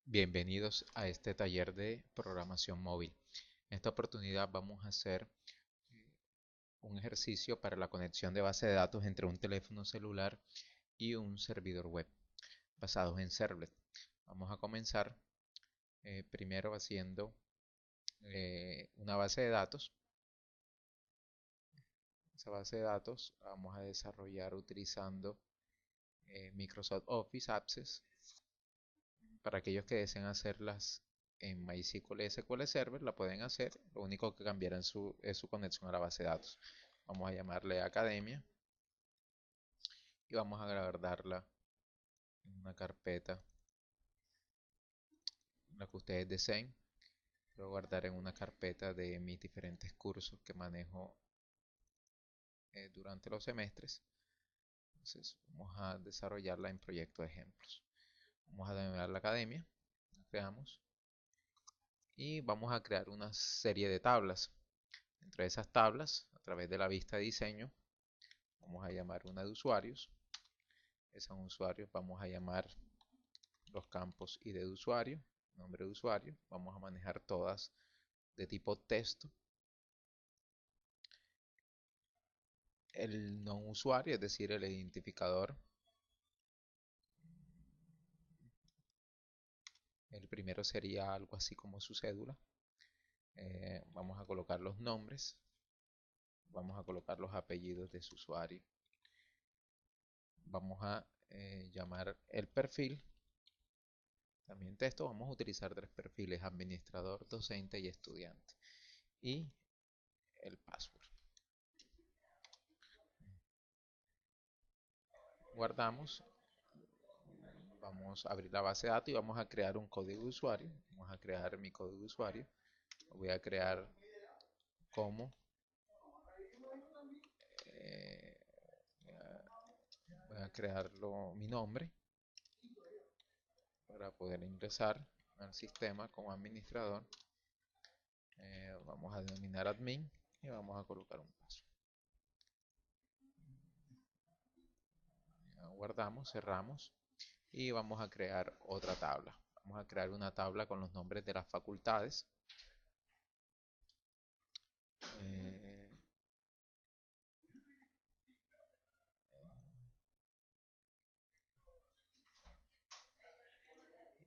Bienvenidos a este taller de programación móvil. En esta oportunidad vamos a hacer un ejercicio para la conexión de base de datos entre un teléfono celular y un servidor web basados en Servlet. Vamos a comenzar primero haciendo una base de datos. Esa base de datos vamos a desarrollar utilizando Microsoft Office Access. Para aquellos que deseen hacerlas en MySQL SQL Server, la pueden hacer. Lo único que cambiará es su conexión a la base de datos. Vamos a llamarle Academia y vamos a guardarla en una carpeta, la que ustedes deseen. Lo voy a guardar en una carpeta de mis diferentes cursos que manejo durante los semestres. Entonces vamos a desarrollarla en proyecto de ejemplos. Vamos a denominar la academia, la creamos y vamos a crear una serie de tablas. Dentro de esas tablas, a través de la vista de diseño, vamos a llamar una de usuarios. Esos usuarios vamos a llamar los campos ID de usuario, nombre de usuario. Vamos a manejar todas de tipo texto. El no usuario, es decir, el identificador. El primero sería algo así como su cédula. Vamos a colocar los nombres. Vamos a colocar los apellidos de su usuario. Vamos a llamar el perfil. También texto, vamos a utilizar tres perfiles: administrador, docente y estudiante. Y el password. Guardamos. Vamos a abrir la base de datos y vamos a crear un código de usuario. Vamos a crear mi código de usuario. Lo voy a crear como eh, voy a crearlo mi nombre para poder ingresar al sistema como administrador. Vamos a denominar admin y vamos a colocar un paso. Guardamos, cerramos y vamos a crear otra tabla. Vamos a crear una tabla con los nombres de las facultades. Eh,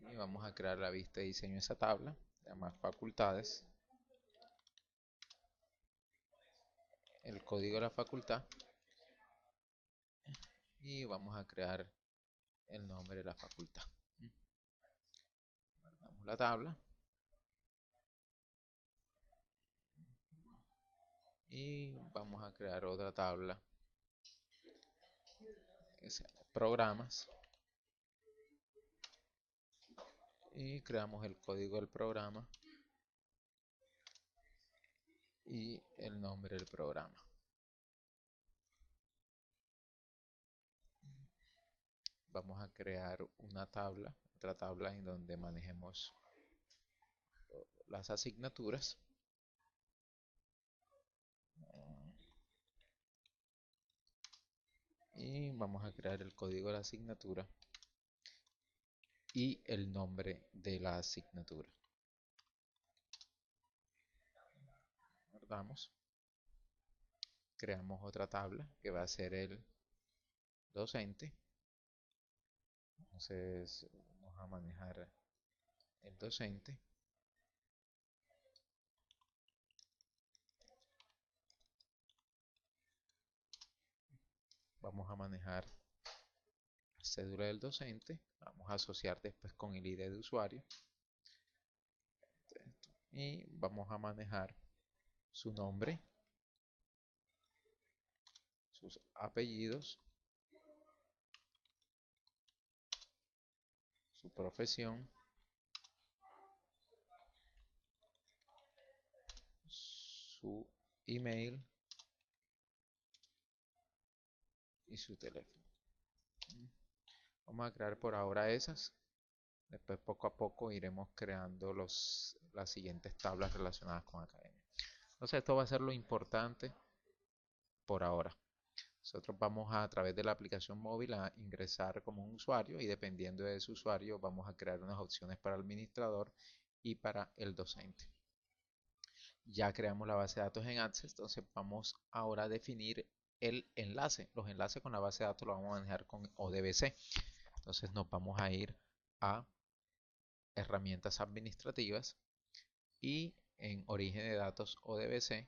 y vamos a crear la vista de diseño de esa tabla, se llama facultades, el código de la facultad y vamos a crear el nombre de la facultad. Guardamos la tabla y vamos a crear otra tabla que se llama programas y creamos el código del programa y el nombre del programa. Vamos a crear una tabla, otra tabla en donde manejemos las asignaturas. Y vamos a crear el código de la asignatura y el nombre de la asignatura. Guardamos. Creamos otra tabla que va a ser el docente. Entonces vamos a manejar el docente. Vamos a manejar la cédula del docente. Vamos a asociar después con el ID de usuario. Y vamos a manejar su nombre, sus apellidos, su profesión, su email y su teléfono. Vamos a crear por ahora esas. Después poco a poco iremos creando las siguientes tablas relacionadas con academia. Entonces esto va a ser lo importante por ahora. Nosotros vamos a través de la aplicación móvil a ingresar como un usuario y dependiendo de ese usuario vamos a crear unas opciones para el administrador y para el docente. Ya creamos la base de datos en Access, entonces vamos ahora a definir el enlace. Los enlaces con la base de datos los vamos a manejar con ODBC. Entonces nos vamos a ir a herramientas administrativas y en origen de datos ODBC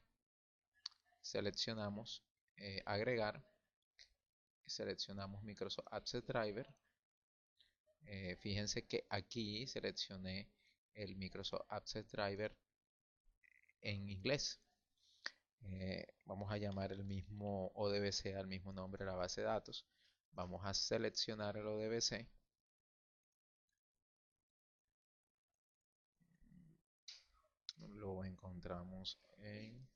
seleccionamos agregar, seleccionamos Microsoft Access Driver. Fíjense que aquí seleccioné el Microsoft Access Driver en inglés. Vamos a llamar el mismo ODBC al mismo nombre de la base de datos. Vamos a seleccionar el ODBC. Lo encontramos en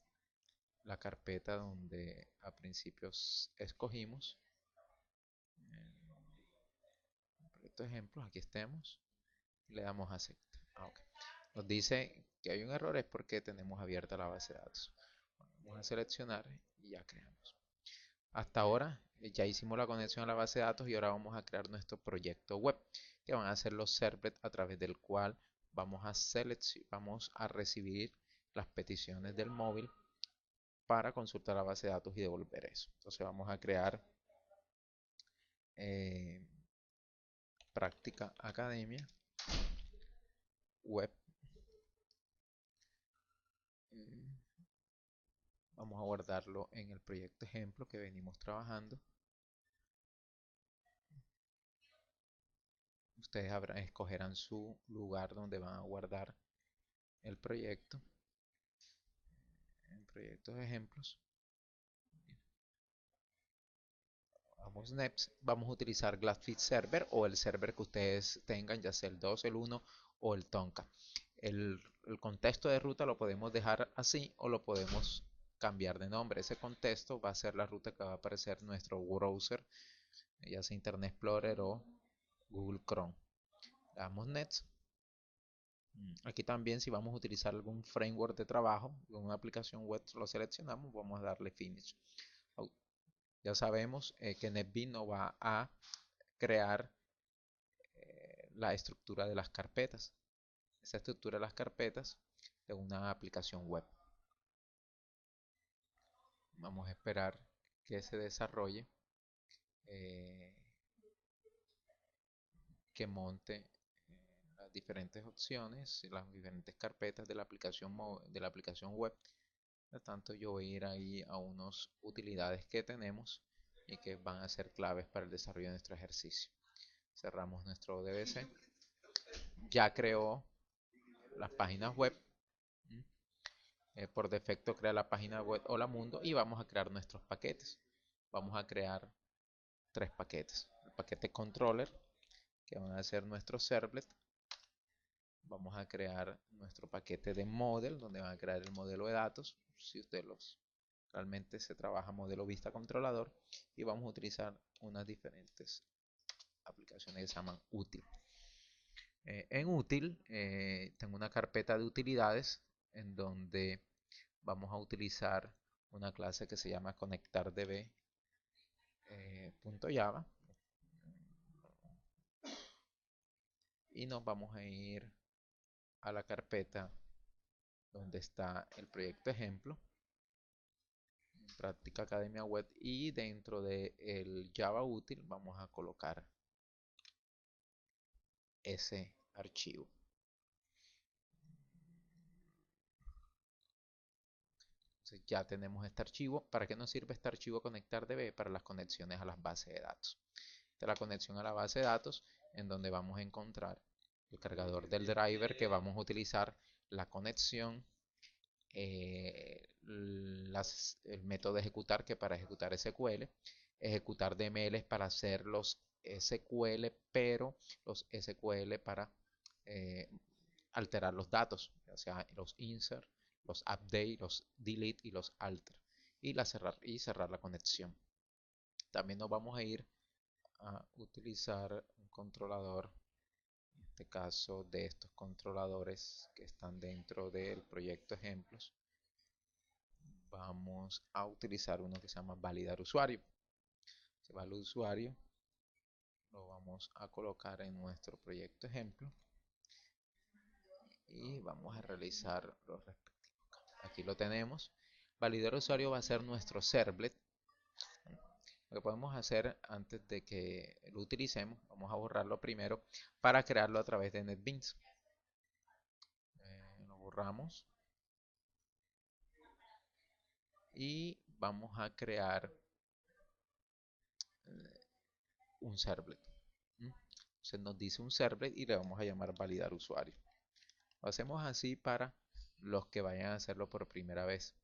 la carpeta donde a principios escogimos. Estos ejemplos, aquí estemos. Y le damos a aceptar. Okay. Nos dice que hay un error, es porque tenemos abierta la base de datos. Vamos a seleccionar y ya creamos. Hasta ahora ya hicimos la conexión a la base de datos y ahora vamos a crear nuestro proyecto web, que van a ser los servlets a través del cual vamos a recibir las peticiones del móvil para consultar la base de datos y devolver eso. Entonces vamos a crear eh, práctica academia web. Vamos a guardarlo en el proyecto ejemplo que venimos trabajando. Ustedes escogerán su lugar donde van a guardar el proyecto. En proyectos ejemplos. Vamos a utilizar GlassFit Server o el server que ustedes tengan, ya sea el 2, el 1 o el Tonka. El contexto de ruta lo podemos dejar así o lo podemos cambiar de nombre. Ese contexto va a ser la ruta que va a aparecer en nuestro browser, ya sea Internet Explorer o Google Chrome. Le damos Next. Aquí también si vamos a utilizar algún framework de trabajo, una aplicación web, lo seleccionamos, vamos a darle Finish. Ya sabemos que NetBeans no va a crear la estructura de las carpetas. Esa estructura de las carpetas de una aplicación web. Vamos a esperar que se desarrolle, que monte las diferentes opciones, las diferentes carpetas de la aplicación web. Por tanto, yo voy a ir ahí a unas utilidades que tenemos y que van a ser claves para el desarrollo de nuestro ejercicio. Cerramos nuestro ODBC. Ya creó las páginas web. Por defecto crea la página web Hola Mundo y vamos a crear nuestros paquetes. Vamos a crear 3 paquetes. El paquete controller, que van a ser nuestros servlet. Vamos a crear nuestro paquete de model, donde van a crear el modelo de datos. Si ustedes realmente se trabaja modelo vista controlador. Y vamos a utilizar unas diferentes aplicaciones que se llaman útil. En útil tengo una carpeta de utilidades en donde vamos a utilizar una clase que se llama conectardb.java y nos vamos a ir a la carpeta donde está el proyecto ejemplo, práctica academia web, y dentro del Java útil vamos a colocar ese archivo. Entonces ya tenemos este archivo. ¿Para qué nos sirve este archivo conectardb? Para las conexiones a las bases de datos. Esta es la conexión a la base de datos en donde vamos a encontrar el cargador del driver que vamos a utilizar, la conexión, el método de ejecutar, que para ejecutar SQL, ejecutar DML para hacer los SQL, pero los SQL para alterar los datos, o sea, los insert, los update, los delete y los alter, y cerrar la conexión. También nos vamos a ir a utilizar un controlador, en este caso de estos controladores que están dentro del proyecto ejemplos. Vamos a utilizar uno que se llama validar usuario. Se va el usuario, lo vamos a colocar en nuestro proyecto ejemplo y vamos a realizar los respectivos cambios. Aquí lo tenemos. Validar usuario va a ser nuestro servlet. Lo que podemos hacer antes de que lo utilicemos, vamos a borrarlo primero para crearlo a través de NetBeans. Lo borramos y vamos a crear un servlet. Entonces nos dice un servlet y le vamos a llamar validar usuario. Lo hacemos así para los que vayan a hacerlo por primera vez.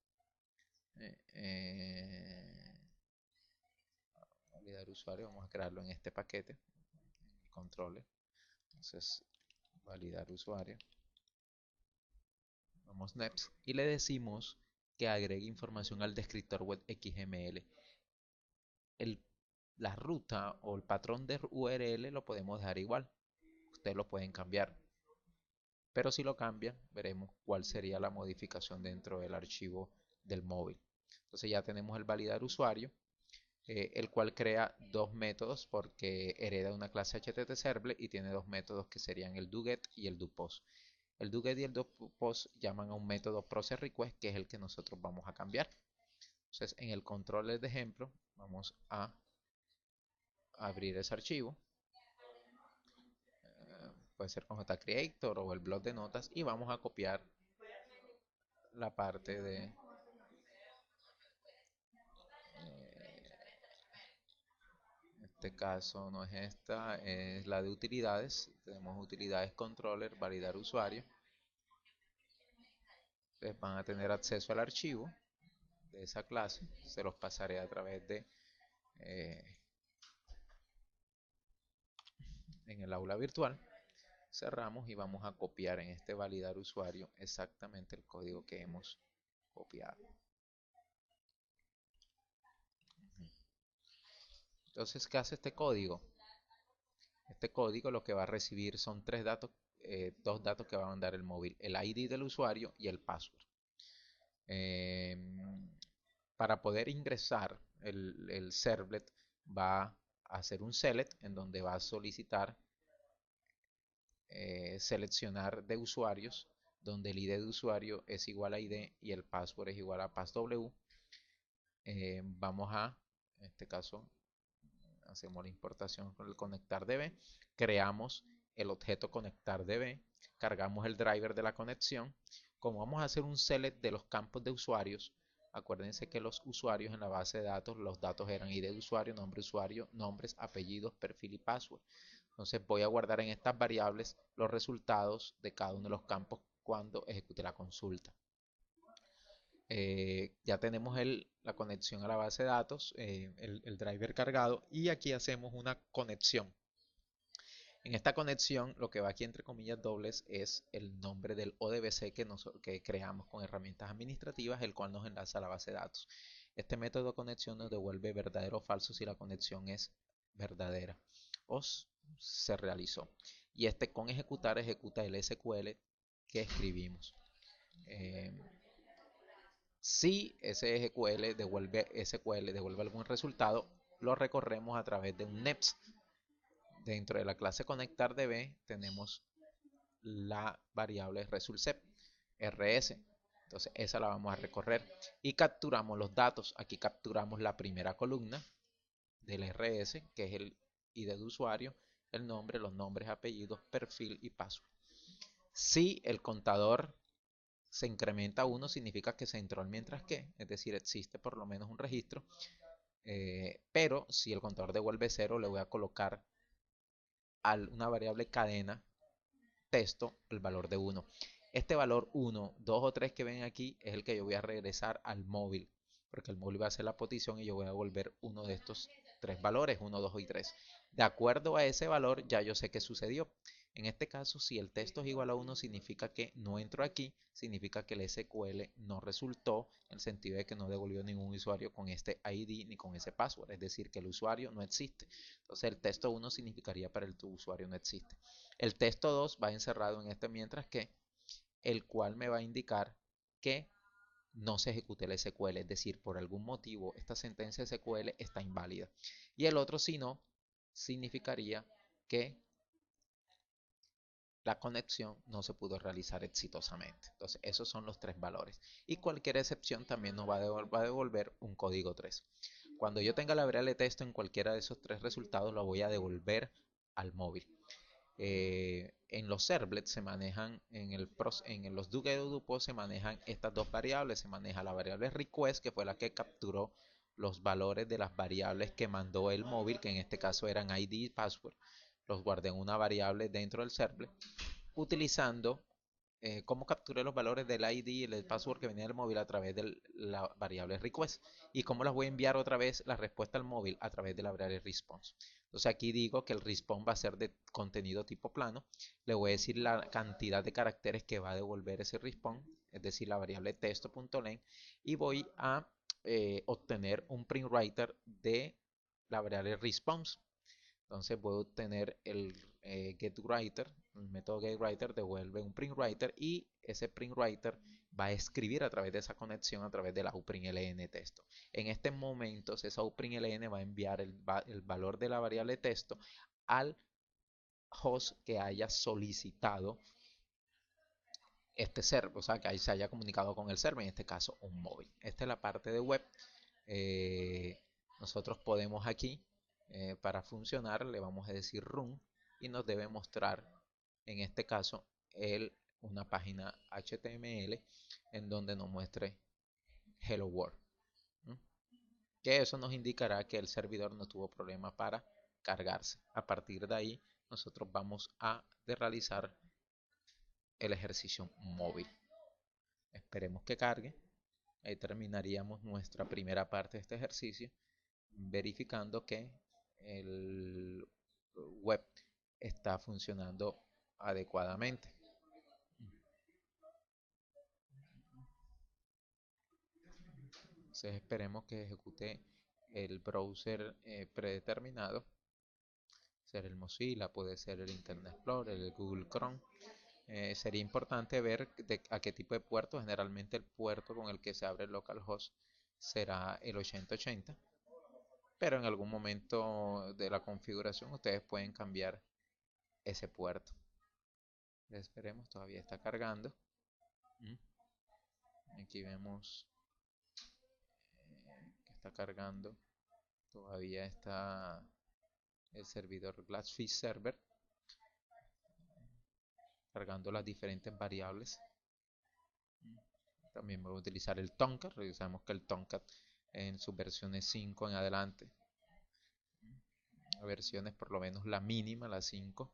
Validar usuario, vamos a crearlo en este paquete, controles. Entonces, validar usuario. Vamos next y le decimos que agregue información al descriptor web XML. El, la ruta o el patrón de URL lo podemos dejar igual. Ustedes lo pueden cambiar. Pero si lo cambian, veremos cuál sería la modificación dentro del archivo del móvil. Entonces ya tenemos el validar usuario, el cual crea dos métodos porque hereda una clase HTTP Servlet y tiene dos métodos que serían el doGet y el doPost. El doGet y el doPost llaman a un método processRequest que es el que nosotros vamos a cambiar. Entonces en el controller de ejemplo vamos a abrir ese archivo. Puede ser con JCreator o el blog de notas y vamos a copiar la parte de en este caso no es esta, es la de utilidades. Tenemos utilidades controller, validar usuario. Ustedes van a tener acceso al archivo de esa clase. Se los pasaré a través de eh, en el aula virtual. Cerramos y vamos a copiar en este validar usuario exactamente el código que hemos copiado. Entonces, ¿qué hace este código? Este código lo que va a recibir son dos datos que va a mandar el móvil, el ID del usuario y el password. Eh, para poder ingresar el servlet va a hacer un select en donde va a solicitar seleccionar de usuarios donde el ID de usuario es igual a ID y el password es igual a passw. Vamos a, en este caso, hacemos la importación con el conectar DB, creamos el objeto conectar DB, cargamos el driver de la conexión. Como vamos a hacer un select de los campos de usuarios, acuérdense que los usuarios en la base de datos, los datos eran ID de usuario, nombres, apellidos, perfil y password. Entonces voy a guardar en estas variables los resultados de cada uno de los campos cuando ejecute la consulta. Ya tenemos la conexión a la base de datos, el driver cargado y aquí hacemos una conexión. En esta conexión lo que va aquí entre comillas dobles es el nombre del ODBC que creamos con herramientas administrativas, el cual nos enlaza a la base de datos. Este método de conexión nos devuelve verdadero o falso si la conexión es verdadera o se realizó. Y este con ejecutar ejecuta el SQL que escribimos. Eh, si ese SQL devuelve algún resultado, lo recorremos a través de un NEPS. Dentro de la clase conectarDB tenemos la variable resultsep, rs. Entonces esa la vamos a recorrer y capturamos los datos. Aquí capturamos la primera columna del rs, que es el ID de usuario, el nombre, los nombres, apellidos, perfil y password. Si el contador se incrementa 1 significa que se entró al mientras que, es decir, existe por lo menos un registro, pero si el contador devuelve 0 le voy a colocar a una variable cadena texto el valor de 1. Este valor 1, 2 o 3 que ven aquí es el que yo voy a regresar al móvil, porque el móvil va a hacer la posición y yo voy a volver uno de estos tres valores, 1, 2 y 3. De acuerdo a ese valor ya yo sé qué sucedió. En este caso, si el texto es igual a 1, significa que no entró aquí, significa que el SQL no resultó, en el sentido de que no devolvió ningún usuario con este ID ni con ese password, es decir, que el usuario no existe. Entonces el texto 1 significaría para el tu usuario no existe. El texto 2 va encerrado en este mientras que, el cual me va a indicar que no se ejecute el SQL, es decir, por algún motivo esta sentencia SQL está inválida. Y el otro, si no, significaría que la conexión no se pudo realizar exitosamente. Entonces, esos son los tres valores. Y cualquier excepción también nos va a devolver un código 3. Cuando yo tenga la variable texto en cualquiera de esos tres resultados, lo voy a devolver al móvil. En los servlets se manejan, en los Dupo se manejan estas dos variables. Se maneja la variable request, que fue la que capturó los valores de las variables que mandó el móvil, que en este caso eran ID y password. Los guardé en una variable dentro del servlet, utilizando cómo capturé los valores del ID y el password que venía del móvil a través de la variable request, y cómo las voy a enviar otra vez la respuesta al móvil a través de la variable response. Entonces aquí digo que el response va a ser de contenido tipo plano. Le voy a decir la cantidad de caracteres que va a devolver ese response, es decir, la variable texto.len, y voy a obtener un print writer de la variable response. Entonces voy a obtener el getWriter, el método getWriter devuelve un printWriter, y ese printWriter va a escribir a través de esa conexión, a través de la uprintln texto. En este momento, esa uprintln va a enviar el valor de la variable texto al host que haya solicitado este server, o sea, que ahí se haya comunicado con el server, en este caso un móvil. Esta es la parte de web. Eh, Nosotros podemos aquí, para funcionar, le vamos a decir run, y nos debe mostrar, en este caso, una página HTML en donde nos muestre Hello World. ¿Mm? Que eso nos indicará que el servidor no tuvo problema para cargarse. A partir de ahí, nosotros vamos a realizar el ejercicio móvil. Esperemos que cargue. Ahí terminaríamos nuestra primera parte de este ejercicio, verificando que el web está funcionando adecuadamente. Entonces esperemos que ejecute el browser predeterminado. Ser el Mozilla, puede ser el Internet Explorer, el Google Chrome. Sería importante ver a qué tipo de puerto. Generalmente el puerto con el que se abre el localhost será el 8080, pero en algún momento de la configuración ustedes pueden cambiar ese puerto. Esperemos, todavía está cargando. Aquí vemos que está cargando. Todavía está el servidor Glassfish Server cargando las diferentes variables. También voy a utilizar el Tomcat. Revisamos que el Tomcat en sus versiones 5 en adelante, versiones por lo menos la mínima, la 5.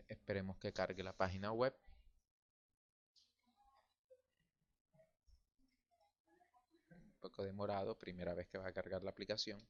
Esperemos que cargue la página web. Un poco demorado, primera vez que va a cargar la aplicación.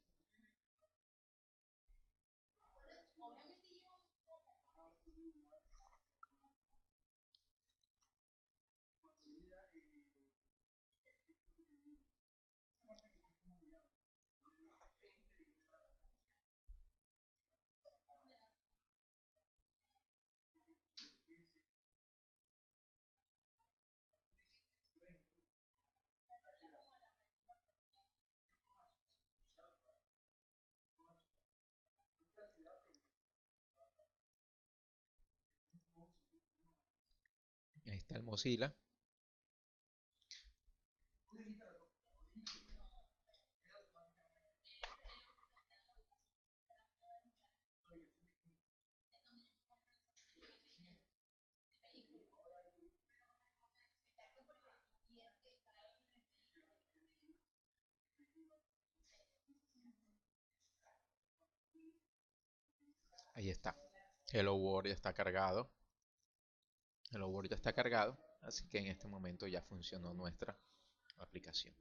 Ahí está el Mozilla. Ahí está. Hello World ya está cargado. El Word ya está cargado, así que en este momento ya funcionó nuestra aplicación.